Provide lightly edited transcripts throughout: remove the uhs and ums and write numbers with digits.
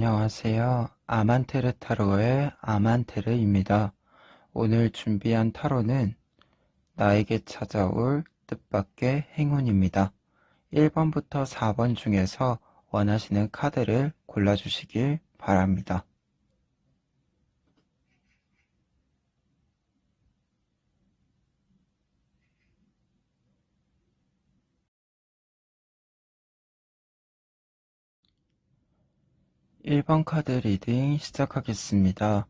안녕하세요. 아만테르 타로의 아만테르입니다. 오늘 준비한 타로는 나에게 찾아올 뜻밖의 행운입니다. 1번부터 4번 중에서 원하시는 카드를 골라주시길 바랍니다. 1번 카드 리딩 시작하겠습니다.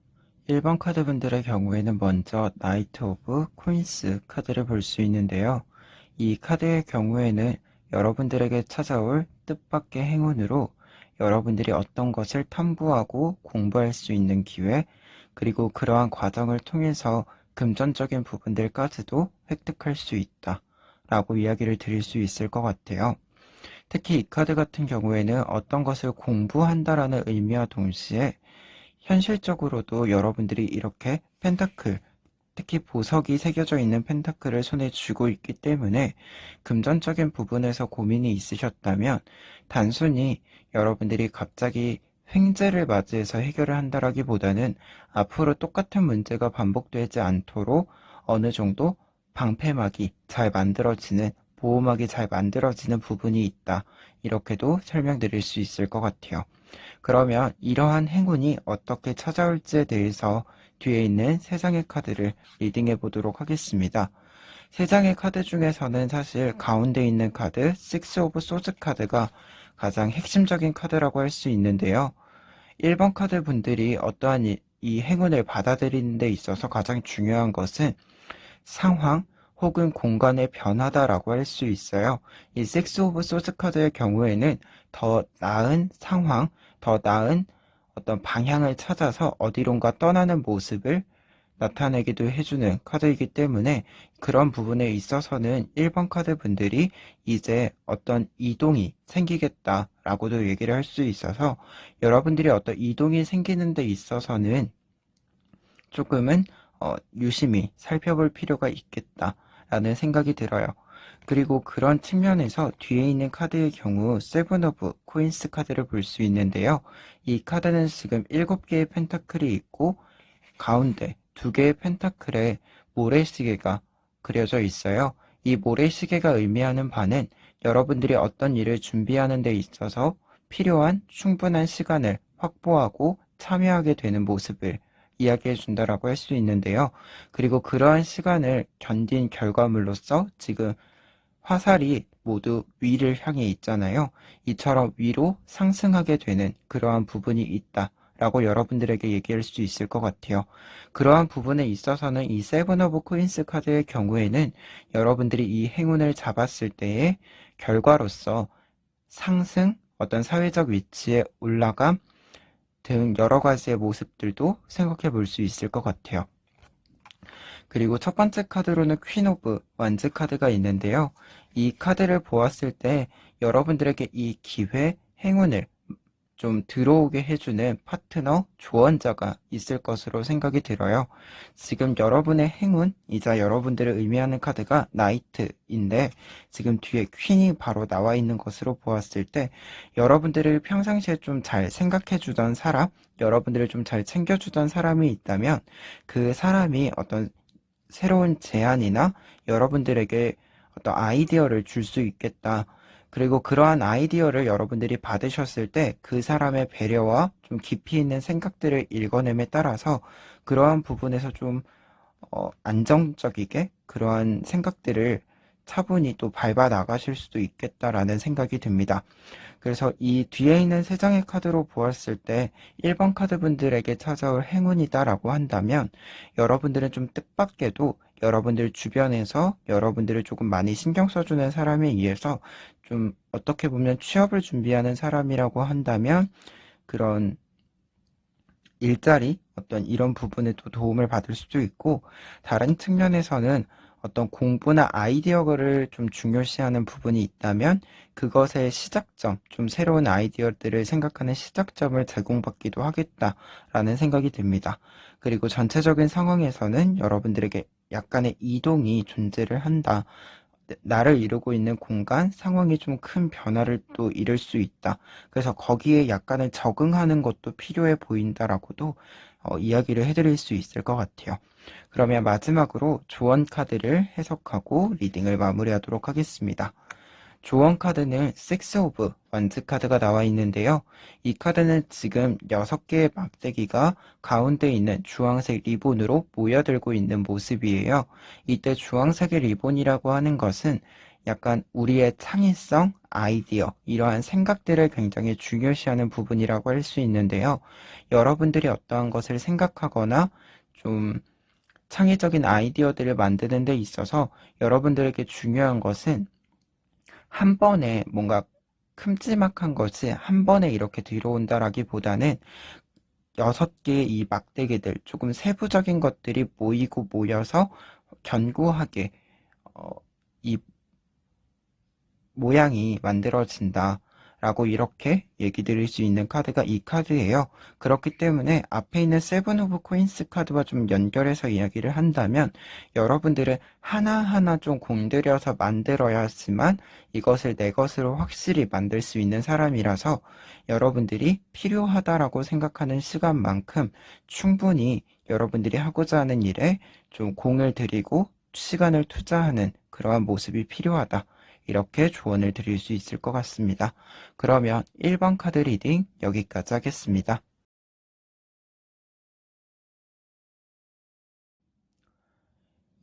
1번 카드 분들의 경우에는 먼저 나이트 오브 코인스 카드를 볼 수 있는데요. 이 카드의 경우에는 여러분들에게 찾아올 뜻밖의 행운으로 여러분들이 어떤 것을 탐구하고 공부할 수 있는 기회, 그리고 그러한 과정을 통해서 금전적인 부분들까지도 획득할 수 있다 라고 이야기를 드릴 수 있을 것 같아요. 특히 이 카드 같은 경우에는 어떤 것을 공부한다라는 의미와 동시에 현실적으로도 여러분들이 이렇게 펜타클, 특히 보석이 새겨져 있는 펜타클을 손에 쥐고 있기 때문에 금전적인 부분에서 고민이 있으셨다면 단순히 여러분들이 갑자기 횡재를 맞이해서 해결을 한다라기보다는 앞으로 똑같은 문제가 반복되지 않도록 어느 정도 방패막이 잘 만들어지는, 보호막이 잘 만들어지는 부분이 있다. 이렇게도 설명드릴 수 있을 것 같아요. 그러면 이러한 행운이 어떻게 찾아올지에 대해서 뒤에 있는 세 장의 카드를 리딩해 보도록 하겠습니다. 세 장의 카드 중에서는 사실 가운데 있는 카드, 식스 오브 소즈 카드가 가장 핵심적인 카드라고 할 수 있는데요. 1번 카드 분들이 어떠한 이 행운을 받아들이는 데 있어서 가장 중요한 것은 상황 혹은 공간의 변화다라고 할 수 있어요. 이 식스 오브 소스 카드의 경우에는 더 나은 상황, 더 나은 어떤 방향을 찾아서 어디론가 떠나는 모습을 나타내기도 해주는 카드이기 때문에 그런 부분에 있어서는 1번 카드 분들이 이제 어떤 이동이 생기겠다라고도 얘기를 할 수 있어서 여러분들이 어떤 이동이 생기는 데 있어서는 조금은 유심히 살펴볼 필요가 있겠다라는 생각이 들어요. 그리고 그런 측면에서 뒤에 있는 카드의 경우 세븐 오브 코인스 카드를 볼 수 있는데요. 이 카드는 지금 7개의 펜타클이 있고 가운데 2개의 펜타클에 모래시계가 그려져 있어요. 이 모래시계가 의미하는 바는 여러분들이 어떤 일을 준비하는 데 있어서 필요한 충분한 시간을 확보하고 참여하게 되는 모습을 이야기해 준다라고 할 수 있는데요. 그리고 그러한 시간을 견딘 결과물로서 지금 화살이 모두 위를 향해 있잖아요. 이처럼 위로 상승하게 되는 그러한 부분이 있다 라고 여러분들에게 얘기할 수 있을 것 같아요. 그러한 부분에 있어서는 이 세븐 오브 코인스 카드의 경우에는 여러분들이 이 행운을 잡았을 때의 결과로서 상승, 어떤 사회적 위치에 올라감 등 여러 가지의 모습들도 생각해 볼 수 있을 것 같아요. 그리고 첫 번째 카드로는 퀸 오브 완즈 카드가 있는데요. 이 카드를 보았을 때 여러분들에게 이 기회, 행운을 좀 들어오게 해주는 파트너, 조언자가 있을 것으로 생각이 들어요. 지금 여러분의 행운이자 여러분들을 의미하는 카드가 나이트인데 지금 뒤에 퀸이 바로 나와 있는 것으로 보았을 때 여러분들을 평상시에 좀 잘 생각해주던 사람, 여러분들을 좀 잘 챙겨주던 사람이 있다면 그 사람이 어떤 새로운 제안이나 여러분들에게 어떤 아이디어를 줄 수 있겠다. 그리고 그러한 아이디어를 여러분들이 받으셨을 때 그 사람의 배려와 좀 깊이 있는 생각들을 읽어냄에 따라서 그러한 부분에서 좀 안정적이게 그러한 생각들을 차분히 또 밟아 나가실 수도 있겠다라는 생각이 듭니다. 그래서 이 뒤에 있는 세 장의 카드로 보았을 때 1번 카드 분들에게 찾아올 행운이다라고 한다면 여러분들은 좀 뜻밖에도 여러분들 주변에서 여러분들을 조금 많이 신경 써주는 사람에 의해서 좀 어떻게 보면 취업을 준비하는 사람이라고 한다면 그런 일자리 어떤 이런 부분에도 도움을 받을 수도 있고 다른 측면에서는 어떤 공부나 아이디어를 좀 중요시하는 부분이 있다면 그것의 시작점, 좀 새로운 아이디어들을 생각하는 시작점을 제공받기도 하겠다라는 생각이 듭니다. 그리고 전체적인 상황에서는 여러분들에게 약간의 이동이 존재를 한다. 나를 이루고 있는 공간, 상황이 좀 큰 변화를 또 이룰 수 있다. 그래서 거기에 약간의 적응하는 것도 필요해 보인다라고도 이야기를 해드릴 수 있을 것 같아요. 그러면 마지막으로 조언 카드를 해석하고 리딩을 마무리하도록 하겠습니다. 조언 카드는 6 오브 원즈 카드가 나와 있는데요. 이 카드는 지금 6개의 막대기가 가운데 있는 주황색 리본으로 모여들고 있는 모습이에요. 이때 주황색의 리본이라고 하는 것은 약간 우리의 창의성, 아이디어, 이러한 생각들을 굉장히 중요시하는 부분이라고 할 수 있는데요. 여러분들이 어떠한 것을 생각하거나 좀 창의적인 아이디어들을 만드는 데 있어서 여러분들에게 중요한 것은 한 번에 뭔가 큼지막한 것이 한 번에 이렇게 들어온다라기보다는 6개의 이 막대기들, 조금 세부적인 것들이 모이고 모여서 견고하게 이 모양이 만들어진다 라고 이렇게 얘기 드릴 수 있는 카드가 이 카드예요. 그렇기 때문에 앞에 있는 세븐 오브 코인스 카드와 좀 연결해서 이야기를 한다면 여러분들은 하나하나 좀 공들여서 만들어야지만 이것을 내 것으로 확실히 만들 수 있는 사람이라서 여러분들이 필요하다라고 생각하는 시간만큼 충분히 여러분들이 하고자 하는 일에 좀 공을 들이고 시간을 투자하는 그러한 모습이 필요하다. 이렇게 조언을 드릴 수 있을 것 같습니다. 그러면 1번 카드 리딩 여기까지 하겠습니다.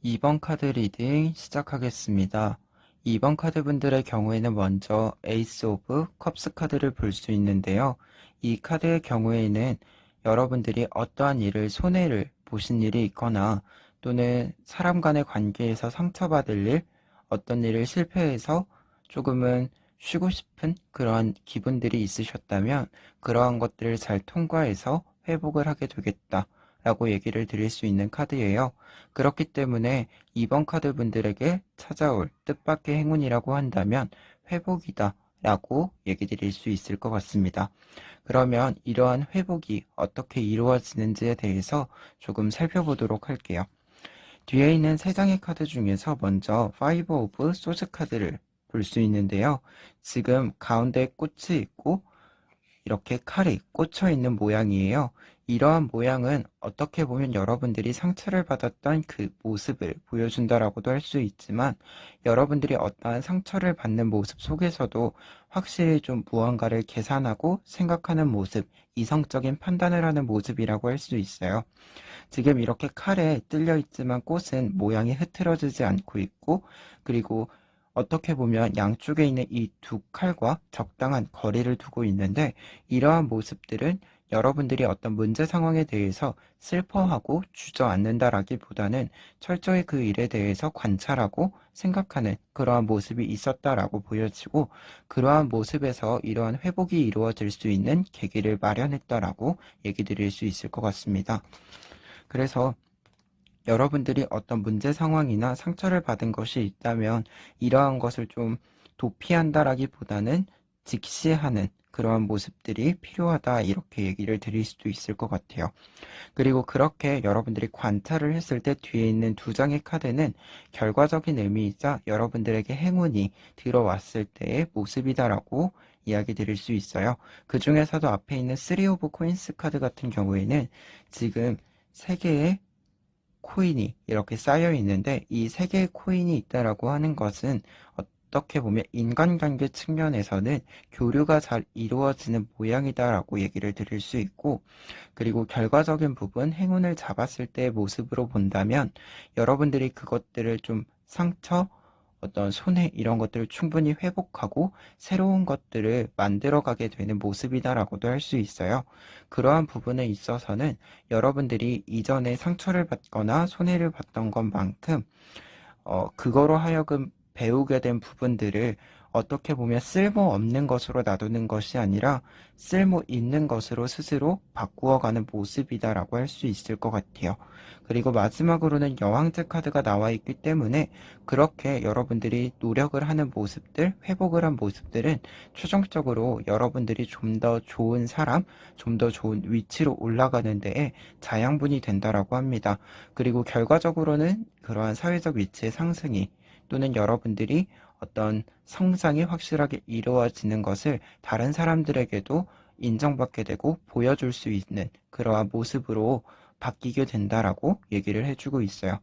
2번 카드 리딩 시작하겠습니다. 2번 카드 분들의 경우에는 먼저 에이스 오브 컵스 카드를 볼 수 있는데요. 이 카드의 경우에는 여러분들이 어떠한 일을 손해를 보신 일이 있거나 또는 사람 간의 관계에서 상처받을 일, 어떤 일을 실패해서 조금은 쉬고 싶은 그러한 기분들이 있으셨다면 그러한 것들을 잘 통과해서 회복을 하게 되겠다 라고 얘기를 드릴 수 있는 카드예요. 그렇기 때문에 2번 카드 분들에게 찾아올 뜻밖의 행운이라고 한다면 회복이다 라고 얘기 드릴 수 있을 것 같습니다. 그러면 이러한 회복이 어떻게 이루어지는지에 대해서 조금 살펴보도록 할게요. 뒤에 있는 3장의 카드 중에서 먼저 5 오브 소즈 카드를 볼 수 있는데요. 지금 가운데 꽃이 있고 이렇게 칼이 꽂혀 있는 모양이에요. 이러한 모양은 어떻게 보면 여러분들이 상처를 받았던 그 모습을 보여준다라고도 할 수 있지만 여러분들이 어떠한 상처를 받는 모습 속에서도 확실히 좀 무언가를 계산하고 생각하는 모습, 이성적인 판단을 하는 모습이라고 할 수 있어요. 지금 이렇게 칼에 뜰려 있지만 꽃은 모양이 흐트러지지 않고 있고 그리고 어떻게 보면 양쪽에 있는 이 두 칼과 적당한 거리를 두고 있는데 이러한 모습들은 여러분들이 어떤 문제 상황에 대해서 슬퍼하고 주저앉는다라기보다는 철저히 그 일에 대해서 관찰하고 생각하는 그러한 모습이 있었다라고 보여지고 그러한 모습에서 이러한 회복이 이루어질 수 있는 계기를 마련했다라고 얘기 드릴 수 있을 것 같습니다. 그래서 여러분들이 어떤 문제 상황이나 상처를 받은 것이 있다면 이러한 것을 좀 도피한다라기보다는 직시하는 그러한 모습들이 필요하다 이렇게 얘기를 드릴 수도 있을 것 같아요. 그리고 그렇게 여러분들이 관찰을 했을 때 뒤에 있는 2장의 카드는 결과적인 의미이자 여러분들에게 행운이 들어왔을 때의 모습이다라고 이야기 드릴 수 있어요. 그 중에서도 앞에 있는 3 오브 코인스 카드 같은 경우에는 지금 3개의 코인이 이렇게 쌓여 있는데 이 3개의 코인이 있다라고 하는 것은 어떻게 보면 인간관계 측면에서는 교류가 잘 이루어지는 모양이다라고 얘기를 드릴 수 있고 그리고 결과적인 부분 행운을 잡았을 때의 모습으로 본다면 여러분들이 그것들을 좀 상처 어떤 손해 이런 것들을 충분히 회복하고 새로운 것들을 만들어가게 되는 모습이다라고도 할 수 있어요. 그러한 부분에 있어서는 여러분들이 이전에 상처를 받거나 손해를 봤던 것만큼 그거로 하여금 배우게 된 부분들을 어떻게 보면 쓸모없는 것으로 놔두는 것이 아니라 쓸모 있는 것으로 스스로 바꾸어가는 모습이다라고 할 수 있을 것 같아요. 그리고 마지막으로는 여왕제 카드가 나와 있기 때문에 그렇게 여러분들이 노력을 하는 모습들, 회복을 한 모습들은 최종적으로 여러분들이 좀 더 좋은 사람, 좀 더 좋은 위치로 올라가는 데에 자양분이 된다라고 합니다. 그리고 결과적으로는 그러한 사회적 위치의 상승이 또는 여러분들이 어떤 성장이 확실하게 이루어지는 것을 다른 사람들에게도 인정받게 되고 보여줄 수 있는 그러한 모습으로 바뀌게 된다라고 얘기를 해주고 있어요.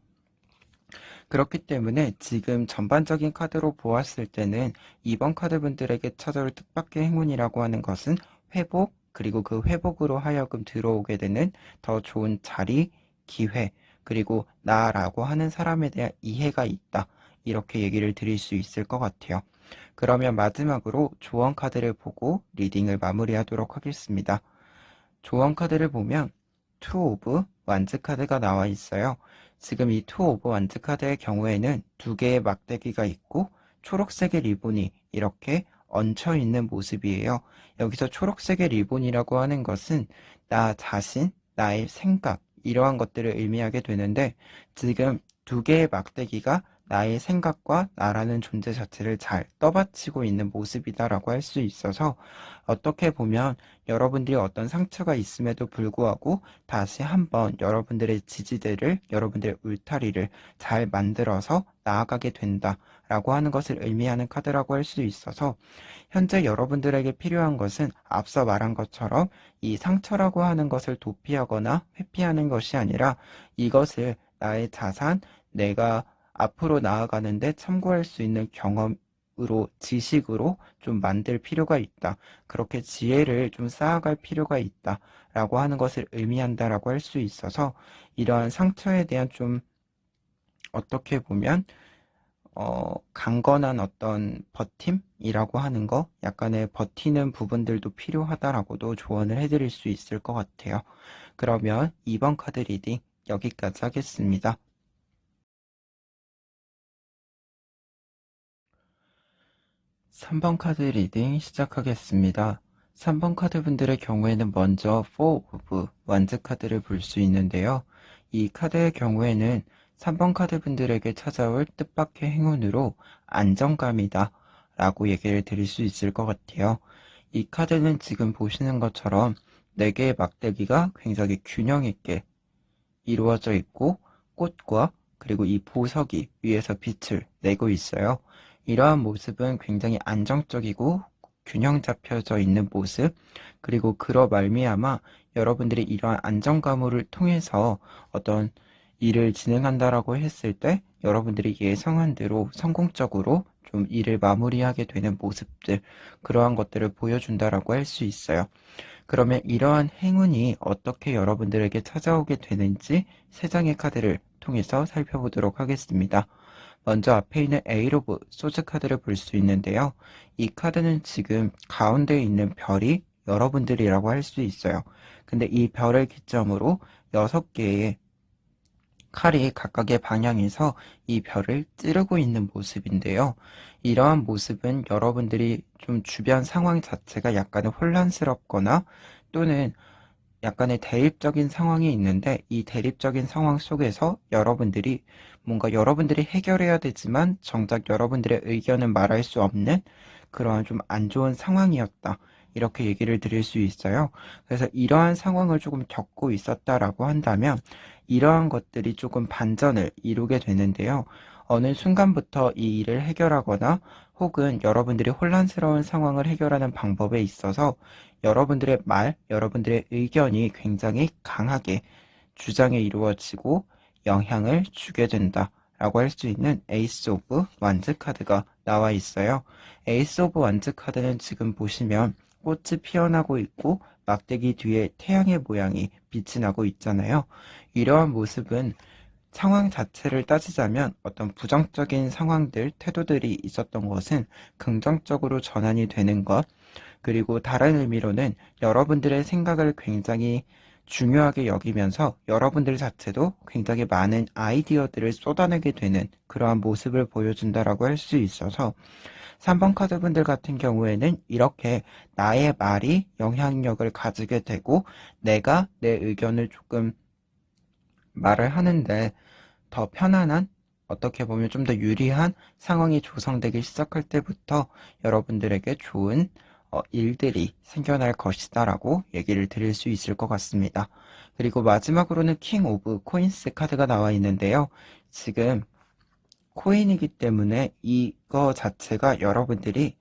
그렇기 때문에 지금 전반적인 카드로 보았을 때는 이번 카드분들에게 찾아올 뜻밖의 행운이라고 하는 것은 회복, 그리고 그 회복으로 하여금 들어오게 되는 더 좋은 자리, 기회, 그리고 나라고 하는 사람에 대한 이해가 있다. 이렇게 얘기를 드릴 수 있을 것 같아요. 그러면 마지막으로 조언 카드를 보고 리딩을 마무리하도록 하겠습니다. 조언 카드를 보면 투 오브 완즈 카드가 나와 있어요. 지금 이 투 오브 완즈 카드의 경우에는 두 개의 막대기가 있고 초록색의 리본이 이렇게 얹혀 있는 모습이에요. 여기서 초록색의 리본이라고 하는 것은 나 자신, 나의 생각, 이러한 것들을 의미하게 되는데 지금 두 개의 막대기가 나의 생각과 나라는 존재 자체를 잘 떠받치고 있는 모습이다라고 할 수 있어서 어떻게 보면 여러분들이 어떤 상처가 있음에도 불구하고 다시 한번 여러분들의 지지대를, 여러분들의 울타리를 잘 만들어서 나아가게 된다라고 하는 것을 의미하는 카드라고 할 수 있어서 현재 여러분들에게 필요한 것은 앞서 말한 것처럼 이 상처라고 하는 것을 도피하거나 회피하는 것이 아니라 이것을 나의 자산, 내가 앞으로 나아가는데 참고할 수 있는 경험으로, 지식으로 좀 만들 필요가 있다. 그렇게 지혜를 좀 쌓아갈 필요가 있다. 라고 하는 것을 의미한다라고 할 수 있어서 이러한 상처에 대한 좀 어떻게 보면 강건한 어떤 버팀이라고 하는 거, 약간의 버티는 부분들도 필요하다라고도 조언을 해드릴 수 있을 것 같아요. 그러면 2번 카드 리딩 여기까지 하겠습니다. 3번 카드 리딩 시작하겠습니다. 3번 카드 분들의 경우에는 먼저 4 오브 완즈 카드를 볼 수 있는데요. 이 카드의 경우에는 3번 카드 분들에게 찾아올 뜻밖의 행운으로 안정감이다 라고 얘기를 드릴 수 있을 것 같아요. 이 카드는 지금 보시는 것처럼 4개의 막대기가 굉장히 균형 있게 이루어져 있고 꽃과 그리고 이 보석이 위에서 빛을 내고 있어요. 이러한 모습은 굉장히 안정적이고 균형 잡혀져 있는 모습, 그리고 그러 말미암아 여러분들이 이러한 안정감을 통해서 어떤 일을 진행한다라고 했을 때 여러분들이 예상한 대로 성공적으로 좀 일을 마무리하게 되는 모습들, 그러한 것들을 보여준다라고 할 수 있어요. 그러면 이러한 행운이 어떻게 여러분들에게 찾아오게 되는지 3장의 카드를 통해서 살펴보도록 하겠습니다. 먼저 앞에 있는 에잇 오브 소즈 카드를 볼 수 있는데요. 이 카드는 지금 가운데에 있는 별이 여러분들이라고 할 수 있어요. 근데 이 별을 기점으로 6개의 칼이 각각의 방향에서 이 별을 찌르고 있는 모습인데요. 이러한 모습은 여러분들이 좀 주변 상황 자체가 약간은 혼란스럽거나 또는 약간의 대립적인 상황이 있는데 이 대립적인 상황 속에서 여러분들이 뭔가 여러분들이 해결해야 되지만 정작 여러분들의 의견은 말할 수 없는 그러한 좀 안 좋은 상황이었다. 이렇게 얘기를 드릴 수 있어요. 그래서 이러한 상황을 조금 겪고 있었다라고 한다면 이러한 것들이 조금 반전을 이루게 되는데요. 어느 순간부터 이 일을 해결하거나 혹은 여러분들이 혼란스러운 상황을 해결하는 방법에 있어서 여러분들의 말, 여러분들의 의견이 굉장히 강하게 주장에 이루어지고 영향을 주게 된다 라고 할 수 있는 에이스 오브 완즈 카드가 나와 있어요. 에이스 오브 완즈 카드는 지금 보시면 꽃이 피어나고 있고 막대기 뒤에 태양의 모양이 빛이 나고 있잖아요. 이러한 모습은 상황 자체를 따지자면 어떤 부정적인 상황들, 태도들이 있었던 것은 긍정적으로 전환이 되는 것, 그리고 다른 의미로는 여러분들의 생각을 굉장히 중요하게 여기면서 여러분들 자체도 굉장히 많은 아이디어들을 쏟아내게 되는 그러한 모습을 보여준다라고 할 수 있어서 3번 카드 분들 같은 경우에는 이렇게 나의 말이 영향력을 가지게 되고 내가 내 의견을 조금 말을 하는데 더 편안한, 어떻게 보면 좀 더 유리한 상황이 조성되기 시작할 때부터 여러분들에게 좋은 일들이 생겨날 것이다 라고 얘기를 드릴 수 있을 것 같습니다. 그리고 마지막으로는 킹 오브 코인스 카드가 나와 있는데요. 지금 코인이기 때문에 이거 자체가 여러분들이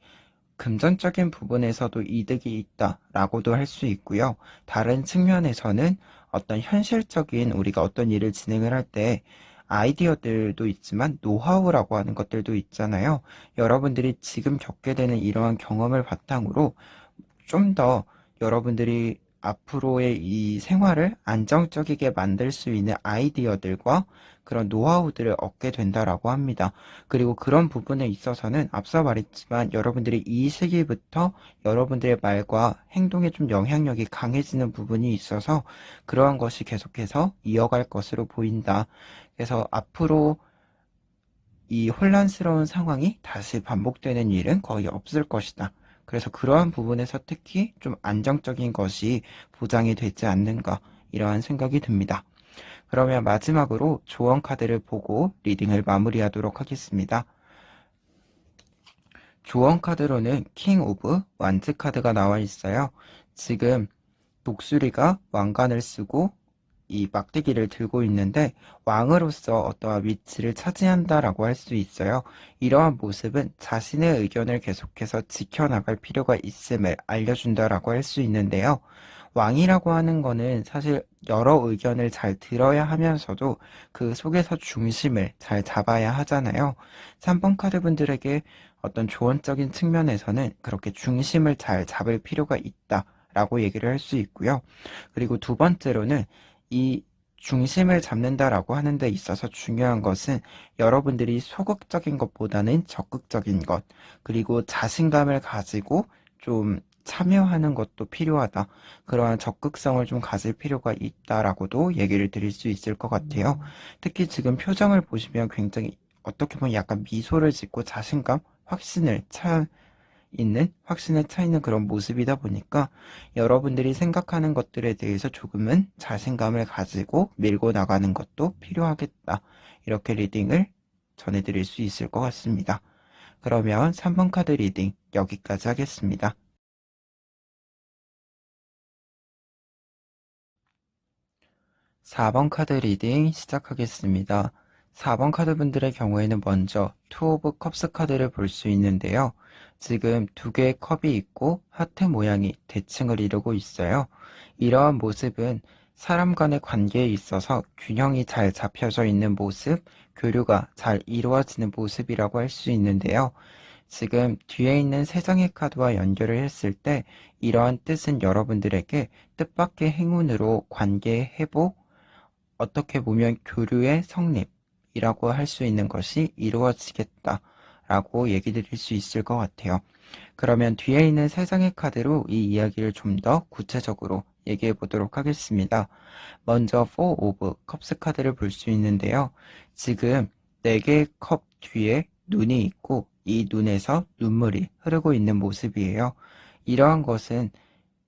금전적인 부분에서도 이득이 있다라고도 할 수 있고요. 다른 측면에서는 어떤 현실적인 우리가 어떤 일을 진행을 할 때 아이디어들도 있지만 노하우라고 하는 것들도 있잖아요. 여러분들이 지금 겪게 되는 이러한 경험을 바탕으로 좀 더 여러분들이 앞으로의 이 생활을 안정적이게 만들 수 있는 아이디어들과 그런 노하우들을 얻게 된다라고 합니다. 그리고 그런 부분에 있어서는 앞서 말했지만 여러분들이 이 시기부터 여러분들의 말과 행동에 좀 영향력이 강해지는 부분이 있어서 그러한 것이 계속해서 이어갈 것으로 보인다. 그래서 앞으로 이 혼란스러운 상황이 다시 반복되는 일은 거의 없을 것이다. 그래서 그러한 부분에서 특히 좀 안정적인 것이 보장이 되지 않는가 이러한 생각이 듭니다. 그러면 마지막으로 조언 카드를 보고 리딩을 마무리하도록 하겠습니다. 조언 카드로는 킹 오브 완즈 카드가 나와 있어요. 지금 독수리가 왕관을 쓰고 이 막대기를 들고 있는데 왕으로서 어떠한 위치를 차지한다라고 할 수 있어요. 이러한 모습은 자신의 의견을 계속해서 지켜나갈 필요가 있음을 알려준다라고 할 수 있는데요. 왕이라고 하는 거는 사실 여러 의견을 잘 들어야 하면서도 그 속에서 중심을 잘 잡아야 하잖아요. 3번 카드 분들에게 어떤 조언적인 측면에서는 그렇게 중심을 잘 잡을 필요가 있다라고 얘기를 할 수 있고요. 그리고 두 번째로는 이 중심을 잡는다라고 하는 데 있어서 중요한 것은 여러분들이 소극적인 것보다는 적극적인 것, 그리고 자신감을 가지고 좀 참여하는 것도 필요하다. 그러한 적극성을 좀 가질 필요가 있다라고도 얘기를 드릴 수 있을 것 같아요. 특히 지금 표정을 보시면 굉장히 어떻게 보면 약간 미소를 짓고 자신감, 확신에 차 있는 그런 모습이다 보니까 여러분들이 생각하는 것들에 대해서 조금은 자신감을 가지고 밀고 나가는 것도 필요하겠다. 이렇게 리딩을 전해드릴 수 있을 것 같습니다. 그러면 3번 카드 리딩 여기까지 하겠습니다. 4번 카드 리딩 시작하겠습니다. 4번 카드 분들의 경우에는 먼저 투 오브 컵스 카드를 볼 수 있는데요. 지금 두 개의 컵이 있고 하트 모양이 대칭을 이루고 있어요. 이러한 모습은 사람 간의 관계에 있어서 균형이 잘 잡혀져 있는 모습, 교류가 잘 이루어지는 모습이라고 할 수 있는데요. 지금 뒤에 있는 세 장의 카드와 연결을 했을 때 이러한 뜻은 여러분들에게 뜻밖의 행운으로 관계의 회복, 어떻게 보면 교류의 성립이라고 할 수 있는 것이 이루어지겠다라고 얘기 드릴 수 있을 것 같아요. 그러면 뒤에 있는 세 장의 카드로 이 이야기를 좀 더 구체적으로 얘기해 보도록 하겠습니다. 먼저 4 오브 컵스 카드를 볼 수 있는데요. 지금 4개의 컵 뒤에 눈이 있고 이 눈에서 눈물이 흐르고 있는 모습이에요. 이러한 것은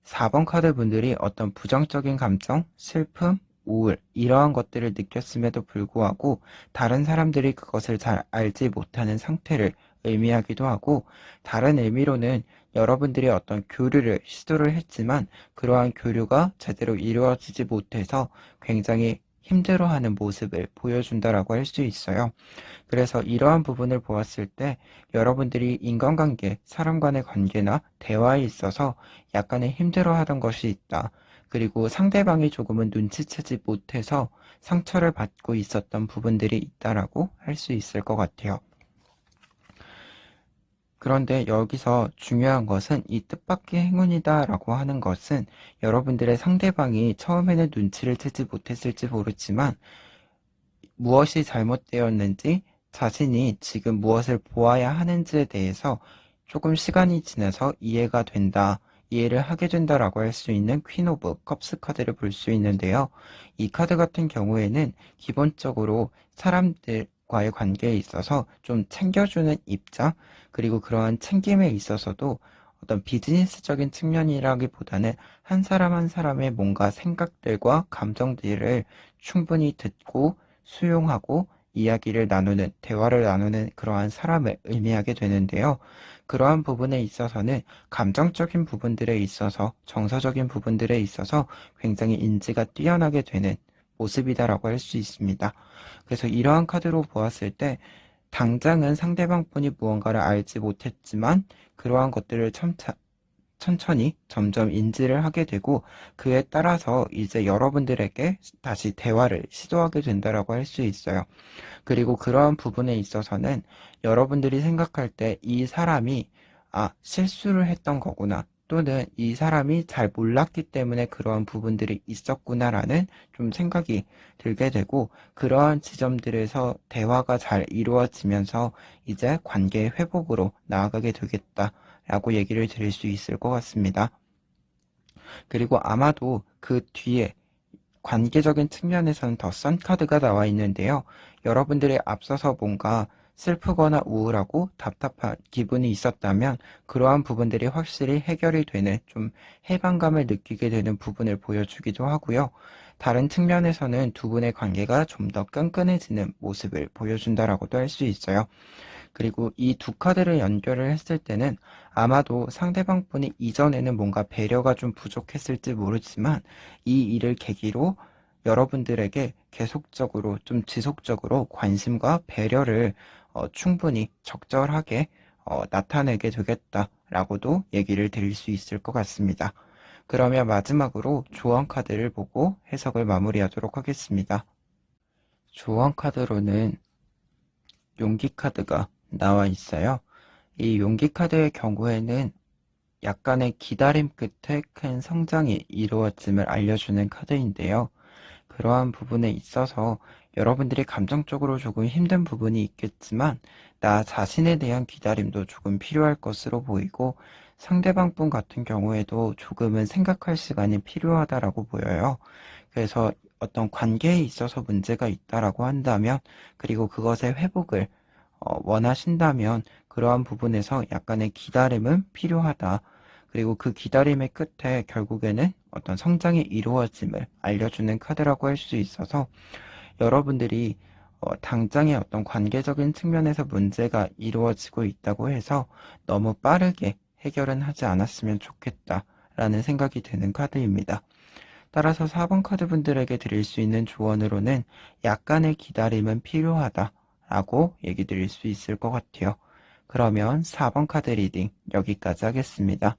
4번 카드 분들이 어떤 부정적인 감정, 슬픔, 우울, 이러한 것들을 느꼈음에도 불구하고 다른 사람들이 그것을 잘 알지 못하는 상태를 의미하기도 하고, 다른 의미로는 여러분들이 어떤 교류를 시도를 했지만 그러한 교류가 제대로 이루어지지 못해서 굉장히 힘들어하는 모습을 보여준다라고 할 수 있어요. 그래서 이러한 부분을 보았을 때 여러분들이 인간관계, 사람 간의 관계나 대화에 있어서 약간의 힘들어하던 것이 있다. 그리고 상대방이 조금은 눈치채지 못해서 상처를 받고 있었던 부분들이 있다라고 할 수 있을 것 같아요. 그런데 여기서 중요한 것은 이 뜻밖의 행운이다라고 하는 것은 여러분들의 상대방이 처음에는 눈치를 채지 못했을지 모르지만 무엇이 잘못되었는지, 자신이 지금 무엇을 보아야 하는지에 대해서 조금 시간이 지나서 이해가 된다, 이해를 하게 된다라고 할 수 있는 퀸 오브 컵스 카드를 볼 수 있는데요. 이 카드 같은 경우에는 기본적으로 사람들과의 관계에 있어서 좀 챙겨주는 입장, 그리고 그러한 챙김에 있어서도 어떤 비즈니스적인 측면이라기보다는 한 사람 한 사람의 뭔가 생각들과 감정들을 충분히 듣고 수용하고 이야기를 나누는, 대화를 나누는 그러한 사람을 의미하게 되는데요. 그러한 부분에 있어서는 감정적인 부분들에 있어서, 정서적인 부분들에 있어서 굉장히 인지가 뛰어나게 되는 모습이다라고 할 수 있습니다. 그래서 이러한 카드로 보았을 때 당장은 상대방분이 무언가를 알지 못했지만 그러한 것들을 천천히 점점 인지를 하게 되고 그에 따라서 이제 여러분들에게 다시 대화를 시도하게 된다라고 할 수 있어요. 그리고 그러한 부분에 있어서는 여러분들이 생각할 때 이 사람이 실수를 했던 거구나. 또는 이 사람이 잘 몰랐기 때문에 그러한 부분들이 있었구나라는 좀 생각이 들게 되고 그러한 지점들에서 대화가 잘 이루어지면서 이제 관계의 회복으로 나아가게 되겠다라고 얘기를 드릴 수 있을 것 같습니다. 그리고 아마도 그 뒤에 관계적인 측면에서는 더 썬 카드가 나와 있는데요. 여러분들이 앞서서 뭔가 슬프거나 우울하고 답답한 기분이 있었다면 그러한 부분들이 확실히 해결이 되는 좀 해방감을 느끼게 되는 부분을 보여주기도 하고요. 다른 측면에서는 두 분의 관계가 좀 더 끈끈해지는 모습을 보여준다라고도 할 수 있어요. 그리고 이 두 카드를 연결을 했을 때는 아마도 상대방 분이 이전에는 뭔가 배려가 좀 부족했을지 모르지만 이 일을 계기로 여러분들에게 계속적으로 좀 지속적으로 관심과 배려를 충분히 적절하게 나타내게 되겠다라고도 얘기를 드릴 수 있을 것 같습니다. 그러면 마지막으로 조언 카드를 보고 해석을 마무리하도록 하겠습니다. 조언 카드로는 용기 카드가 나와 있어요. 이 용기 카드의 경우에는 약간의 기다림 끝에 큰 성장이 이루어짐을 알려주는 카드인데요. 그러한 부분에 있어서 여러분들이 감정적으로 조금 힘든 부분이 있겠지만 나 자신에 대한 기다림도 조금 필요할 것으로 보이고 상대방 분 같은 경우에도 조금은 생각할 시간이 필요하다라고 보여요. 그래서 어떤 관계에 있어서 문제가 있다라고 한다면 그리고 그것의 회복을 원하신다면 그러한 부분에서 약간의 기다림은 필요하다. 그리고 그 기다림의 끝에 결국에는 어떤 성장이 이루어짐을 알려주는 카드라고 할 수 있어서 여러분들이 당장의 어떤 관계적인 측면에서 문제가 이루어지고 있다고 해서 너무 빠르게 해결은 하지 않았으면 좋겠다라는 생각이 드는 카드입니다. 따라서 4번 카드 분들에게 드릴 수 있는 조언으로는 약간의 기다림은 필요하다라고 얘기 드릴 수 있을 것 같아요. 그러면 4번 카드 리딩 여기까지 하겠습니다.